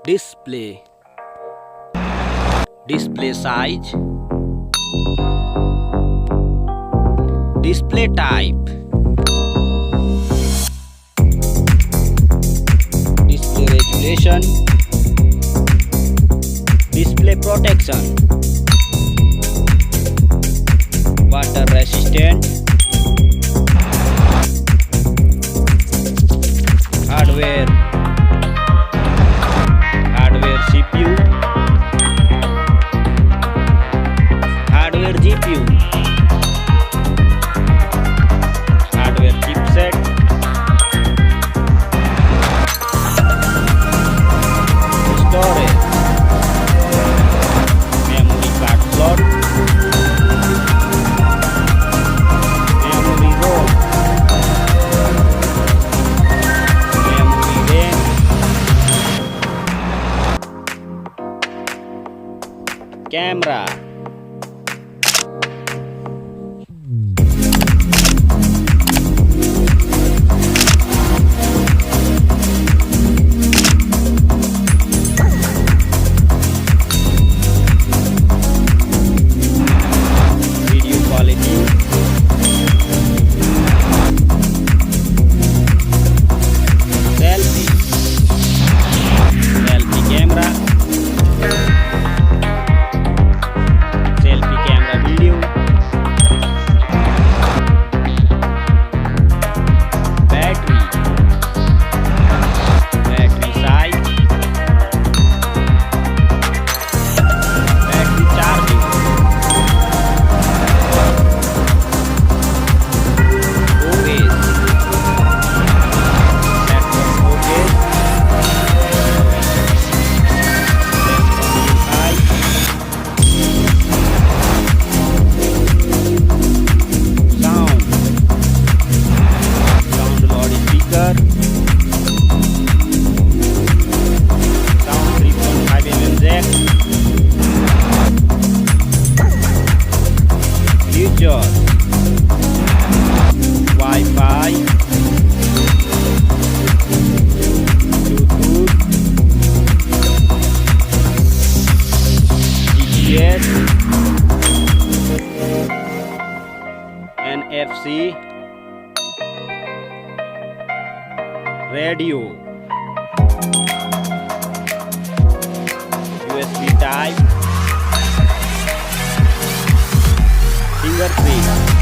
display, display size, display type, display resolution, display protection, water resistant, hardware CPU, hardware GPU, hardware chipset, storage, memory card slot, memory ROM, memory RAM, camera, video quality, selfie, selfie camera, selfie camera video, battery, battery size, battery charging, OS, network OS, sound, sound loudspeaker, sound 3.5 mm jack, features, Wi-Fi, Bluetooth, GPS, NFC, radio, USB type, fingerprint,